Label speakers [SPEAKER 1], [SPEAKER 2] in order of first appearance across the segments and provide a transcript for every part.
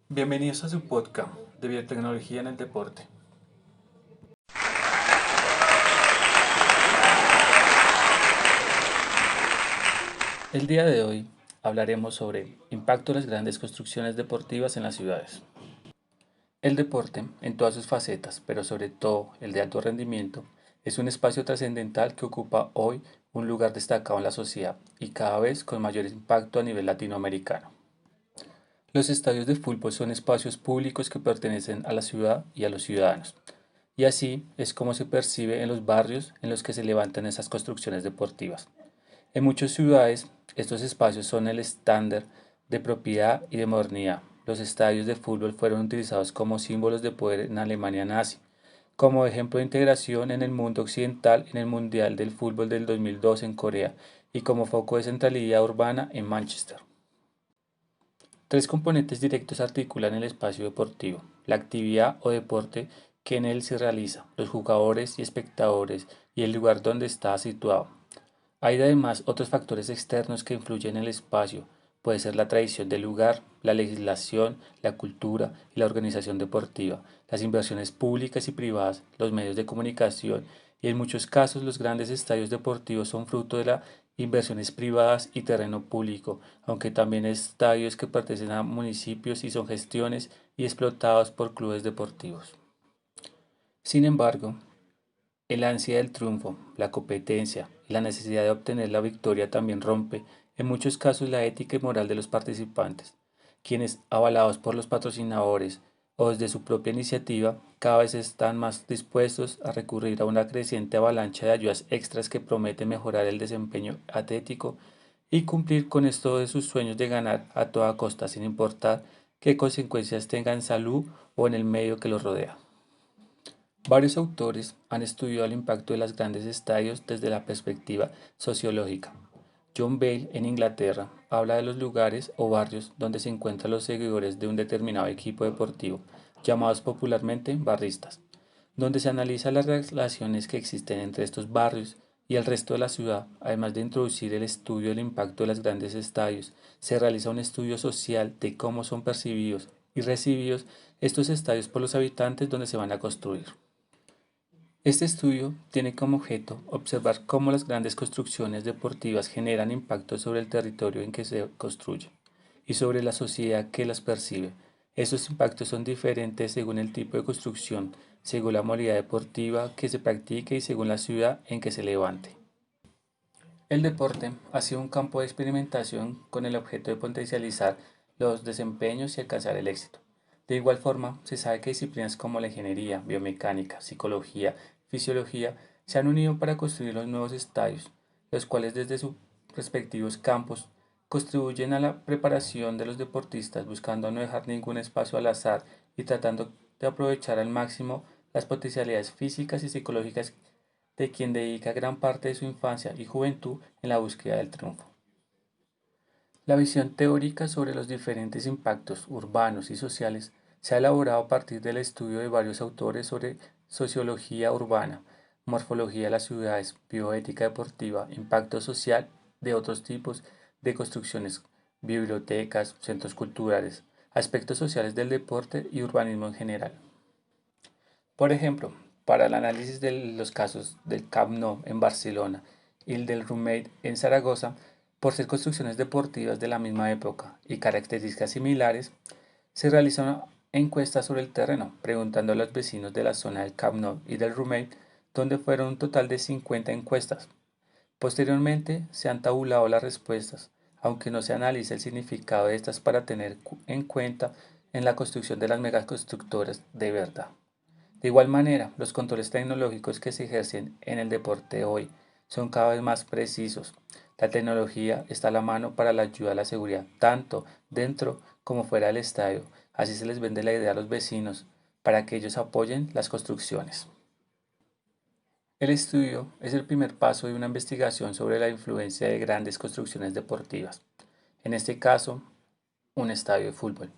[SPEAKER 1] Bienvenidos a su podcast de biotecnología en el deporte. El día de hoy hablaremos sobre impacto de las grandes construcciones deportivas en las ciudades. El deporte, en todas sus facetas, pero sobre todo el de alto rendimiento, es un espacio trascendental que ocupa hoy un lugar destacado en la sociedad y cada vez con mayor impacto a nivel latinoamericano. Los estadios de fútbol son espacios públicos que pertenecen a la ciudad y a los ciudadanos. Y así es como se percibe en los barrios en los que se levantan esas construcciones deportivas. En muchas ciudades, estos espacios son el estándar de propiedad y de modernidad. Los estadios de fútbol fueron utilizados como símbolos de poder en Alemania nazi, como ejemplo de integración en el mundo occidental en el Mundial del Fútbol del 2002 en Corea y como foco de centralidad urbana en Manchester. Tres componentes directos articulan el espacio deportivo: la actividad o deporte que en él se realiza, los jugadores y espectadores y el lugar donde está situado. Hay además otros factores externos que influyen en el espacio. Puede ser la tradición del lugar, la legislación, la cultura y la organización deportiva, las inversiones públicas y privadas, los medios de comunicación y en muchos casos los grandes estadios deportivos son fruto de las inversiones privadas y terreno público, aunque también hay estadios que pertenecen a municipios y son gestiones y explotados por clubes deportivos. Sin embargo, el ansia del triunfo, la competencia y la necesidad de obtener la victoria también rompe, en muchos casos, la ética y moral de los participantes, quienes, avalados por los patrocinadores o desde su propia iniciativa, cada vez están más dispuestos a recurrir a una creciente avalancha de ayudas extras que promete mejorar el desempeño atlético y cumplir con esto de sus sueños de ganar a toda costa, sin importar qué consecuencias tenga en salud o en el medio que los rodea. Varios autores han estudiado el impacto de los grandes estadios desde la perspectiva sociológica. John Bale, en Inglaterra, habla de los lugares o barrios donde se encuentran los seguidores de un determinado equipo deportivo, llamados popularmente barristas, donde se analiza las relaciones que existen entre estos barrios y el resto de la ciudad. Además de introducir el estudio del impacto de los grandes estadios, se realiza un estudio social de cómo son percibidos y recibidos estos estadios por los habitantes donde se van a construir. Este estudio tiene como objeto observar cómo las grandes construcciones deportivas generan impacto sobre el territorio en que se construye y sobre la sociedad que las percibe. Esos impactos son diferentes según el tipo de construcción, según la modalidad deportiva que se practique y según la ciudad en que se levante. El deporte ha sido un campo de experimentación con el objeto de potencializar los desempeños y alcanzar el éxito. De igual forma, se sabe que disciplinas como la ingeniería, biomecánica, psicología, fisiología se han unido para construir los nuevos estadios, los cuales desde sus respectivos campos contribuyen a la preparación de los deportistas, buscando no dejar ningún espacio al azar y tratando de aprovechar al máximo las potencialidades físicas y psicológicas de quien dedica gran parte de su infancia y juventud en la búsqueda del triunfo. La visión teórica sobre los diferentes impactos urbanos y sociales se ha elaborado a partir del estudio de varios autores sobre sociología urbana, morfología de las ciudades, bioética deportiva, impacto social de otros tipos de construcciones, bibliotecas, centros culturales, aspectos sociales del deporte y urbanismo en general. Por ejemplo, para el análisis de los casos del Camp Nou en Barcelona y el del Roommate en Zaragoza, por ser construcciones deportivas de la misma época y características similares, se realiza una encuesta sobre el terreno, preguntando a los vecinos de la zona del Camp Nou y del Roommate, donde fueron un total de 50 encuestas. Posteriormente se han tabulado las respuestas, aunque no se analiza el significado de estas para tener en cuenta en la construcción de las megaconstructoras de verdad. De igual manera, los controles tecnológicos que se ejercen en el deporte hoy son cada vez más precisos. La tecnología está a la mano para la ayuda a la seguridad, tanto dentro como fuera del estadio. Así se les vende la idea a los vecinos para que ellos apoyen las construcciones. El estudio es el primer paso de una investigación sobre la influencia de grandes construcciones deportivas, en este caso, un estadio de fútbol.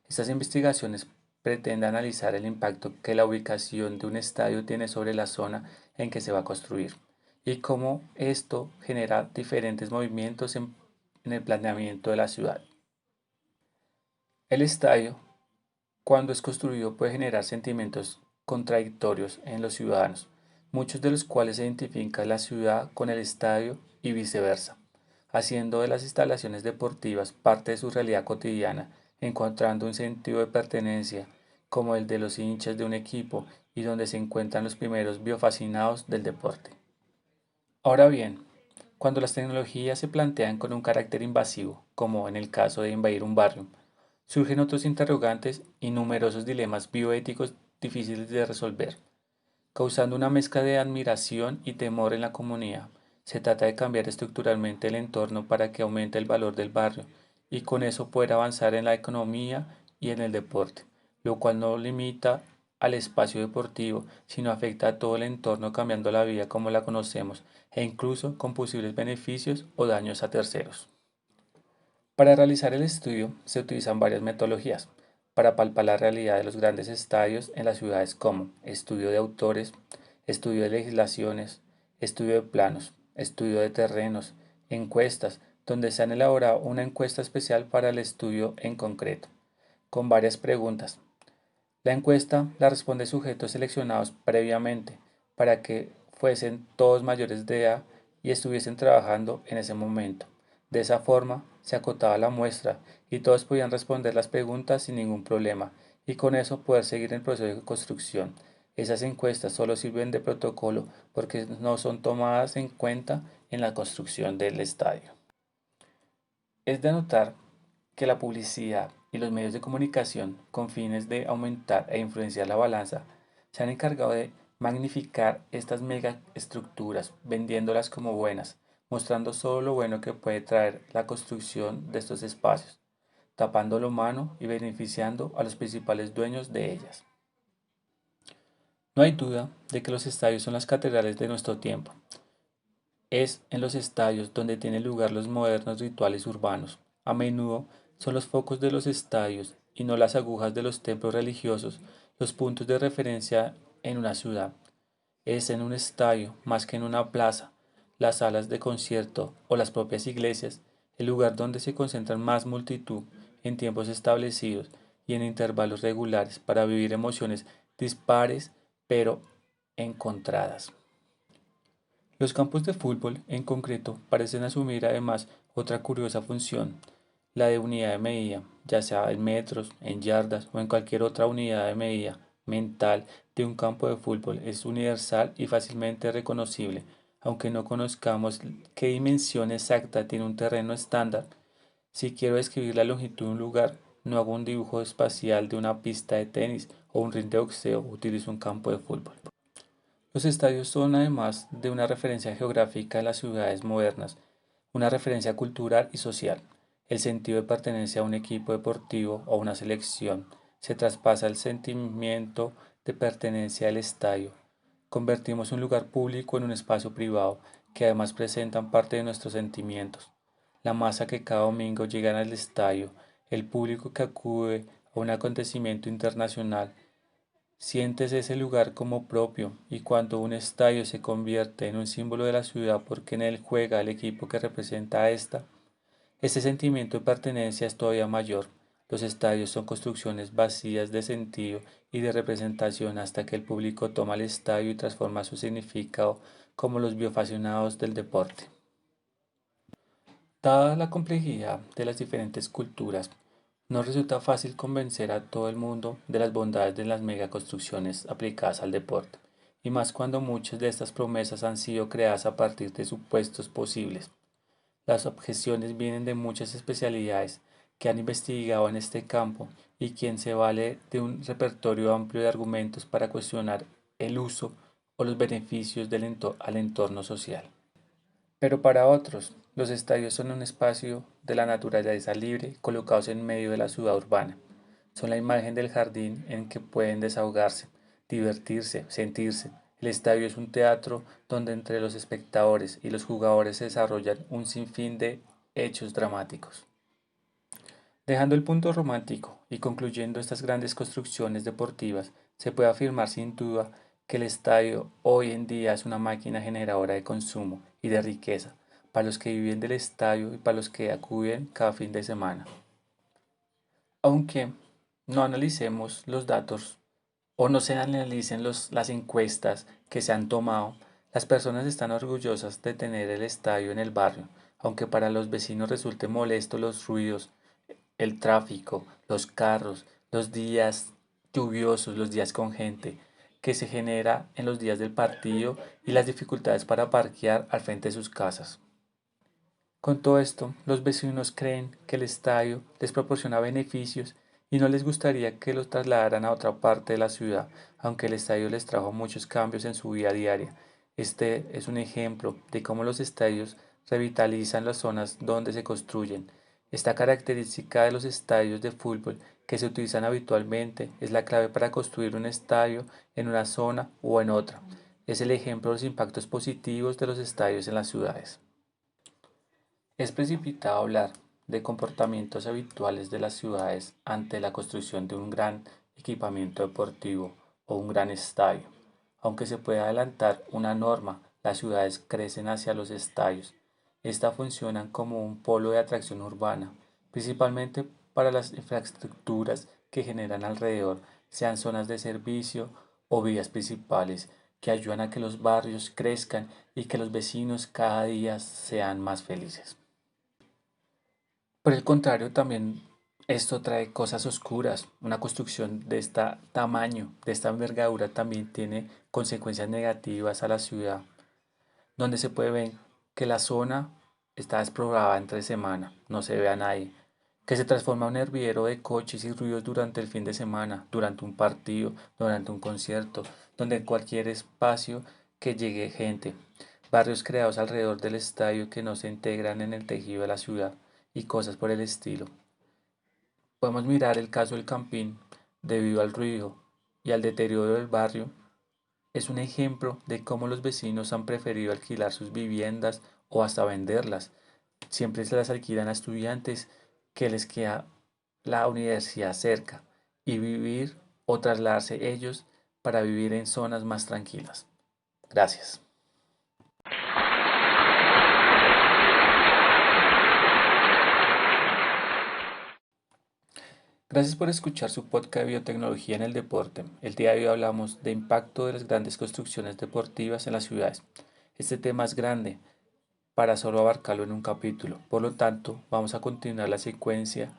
[SPEAKER 1] Estas investigaciones pretenden analizar el impacto que la ubicación de un estadio tiene sobre la zona en que se va a construir y cómo esto genera diferentes movimientos en el planeamiento de la ciudad. El estadio Cuando es construido puede generar sentimientos contradictorios en los ciudadanos, muchos de los cuales identifican la ciudad con el estadio y viceversa, haciendo de las instalaciones deportivas parte de su realidad cotidiana, encontrando un sentido de pertenencia como el de los hinchas de un equipo y donde se encuentran los primeros biofascinados del deporte. Ahora bien, cuando las tecnologías se plantean con un carácter invasivo, como en el caso de invadir un barrio, surgen otros interrogantes y numerosos dilemas bioéticos difíciles de resolver, causando una mezcla de admiración y temor en la comunidad. Se trata de cambiar estructuralmente el entorno para que aumente el valor del barrio y con eso poder avanzar en la economía y en el deporte, lo cual no limita al espacio deportivo, sino afecta a todo el entorno cambiando la vida como la conocemos e incluso con posibles beneficios o daños a terceros. Para realizar el estudio se utilizan varias metodologías para palpar la realidad de los grandes estadios en las ciudades como estudio de autores, estudio de legislaciones, estudio de planos, estudio de terrenos, encuestas, donde se han elaborado una encuesta especial para el estudio en concreto, con varias preguntas. La encuesta la responde sujetos seleccionados previamente para que fuesen todos mayores de edad y estuviesen trabajando en ese momento. De esa forma se acotaba la muestra y todos podían responder las preguntas sin ningún problema y con eso poder seguir el proceso de construcción. Esas encuestas solo sirven de protocolo porque no son tomadas en cuenta en la construcción del estadio. Es de anotar que la publicidad y los medios de comunicación, con fines de aumentar e influenciar la balanza, se han encargado de magnificar estas megaestructuras, vendiéndolas como buenas, mostrando solo lo bueno que puede traer la construcción de estos espacios, tapando lo humano y beneficiando a los principales dueños de ellas. No hay duda de que los estadios son las catedrales de nuestro tiempo. Es en los estadios donde tienen lugar los modernos rituales urbanos. A menudo son los focos de los estadios y no las agujas de los templos religiosos los puntos de referencia en una ciudad. Es en un estadio, más que en una plaza, las salas de concierto o las propias iglesias, el lugar donde se concentran más multitud en tiempos establecidos y en intervalos regulares para vivir emociones dispares pero encontradas. Los campos de fútbol, en concreto, parecen asumir además otra curiosa función, la de unidad de medida, ya sea en metros, en yardas o en cualquier otra unidad de medida mental de un campo de fútbol. Es universal y fácilmente reconocible, aunque no conozcamos qué dimensión exacta tiene un terreno estándar. Si quiero describir la longitud de un lugar, no hago un dibujo espacial de una pista de tenis o un ring de boxeo, utilizo un campo de fútbol. Los estadios son, además de una referencia geográfica de las ciudades modernas, una referencia cultural y social. El sentido de pertenencia a un equipo deportivo o a una selección se traspasa al sentimiento de pertenencia al estadio. Convertimos un lugar público en un espacio privado que además presentan parte de nuestros sentimientos. La masa que cada domingo llega al estadio, el público que acude a un acontecimiento internacional, sientes ese lugar como propio y cuando un estadio se convierte en un símbolo de la ciudad porque en él juega el equipo que representa a esta, ese sentimiento de pertenencia es todavía mayor. Los estadios son construcciones vacías de sentido y de representación hasta que el público toma el estadio y transforma su significado como los bioaficionados del deporte. Dada la complejidad de las diferentes culturas, no resulta fácil convencer a todo el mundo de las bondades de las megaconstrucciones aplicadas al deporte, y más cuando muchas de estas promesas han sido creadas a partir de supuestos posibles. Las objeciones vienen de muchas especialidades que han investigado en este campo y quien se vale de un repertorio amplio de argumentos para cuestionar el uso o los beneficios al entorno social. Pero para otros, los estadios son un espacio de la naturaleza libre colocados en medio de la ciudad urbana. Son la imagen del jardín en que pueden desahogarse, divertirse, sentirse. El estadio es un teatro donde entre los espectadores y los jugadores se desarrollan un sinfín de hechos dramáticos. Dejando el punto romántico y concluyendo estas grandes construcciones deportivas, se puede afirmar sin duda que el estadio hoy en día es una máquina generadora de consumo y de riqueza para los que viven del estadio y para los que acuden cada fin de semana. Aunque no analicemos los datos o no se analicen las encuestas que se han tomado, las personas están orgullosas de tener el estadio en el barrio, aunque para los vecinos resulte molesto los ruidos, el tráfico, los carros, los días lluviosos, los días con gente que se genera en los días del partido y las dificultades para parquear al frente de sus casas. Con todo esto, los vecinos creen que el estadio les proporciona beneficios y no les gustaría que los trasladaran a otra parte de la ciudad, aunque el estadio les trajo muchos cambios en su vida diaria. Este es un ejemplo de cómo los estadios revitalizan las zonas donde se construyen. Esta característica de los estadios de fútbol que se utilizan habitualmente es la clave para construir un estadio en una zona o en otra. Es el ejemplo de los impactos positivos de los estadios en las ciudades. Es precipitado hablar de comportamientos habituales de las ciudades ante la construcción de un gran equipamiento deportivo o un gran estadio. Aunque se puede adelantar una norma, las ciudades crecen hacia los estadios. Estas funcionan como un polo de atracción urbana, principalmente para las infraestructuras que generan alrededor, sean zonas de servicio o vías principales, que ayudan a que los barrios crezcan y que los vecinos cada día sean más felices. Por el contrario, también esto trae cosas oscuras. Una construcción de este tamaño, de esta envergadura, también tiene consecuencias negativas a la ciudad, donde se puede ver que la zona está desprobada entre semana, no se ve a nadie, que se transforma en un hervidero de coches y ruidos durante el fin de semana, durante un partido, durante un concierto, donde en cualquier espacio que llegue gente. Barrios creados alrededor del estadio que no se integran en el tejido de la ciudad y cosas por el estilo. Podemos mirar el caso del Campín, debido al ruido y al deterioro del barrio, es un ejemplo de cómo los vecinos han preferido alquilar sus viviendas o hasta venderlas. Siempre se las alquilan a estudiantes que les queda la universidad cerca y vivir o trasladarse ellos para vivir en zonas más tranquilas. Gracias. Gracias por escuchar su podcast de biotecnología en el deporte. El día de hoy hablamos de impacto de las grandes construcciones deportivas en las ciudades. Este tema es grande para solo abarcarlo en un capítulo. Por lo tanto, vamos a continuar la secuencia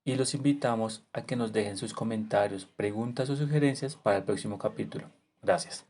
[SPEAKER 1] y los invitamos a que nos dejen sus comentarios, preguntas o sugerencias para el próximo capítulo. Gracias.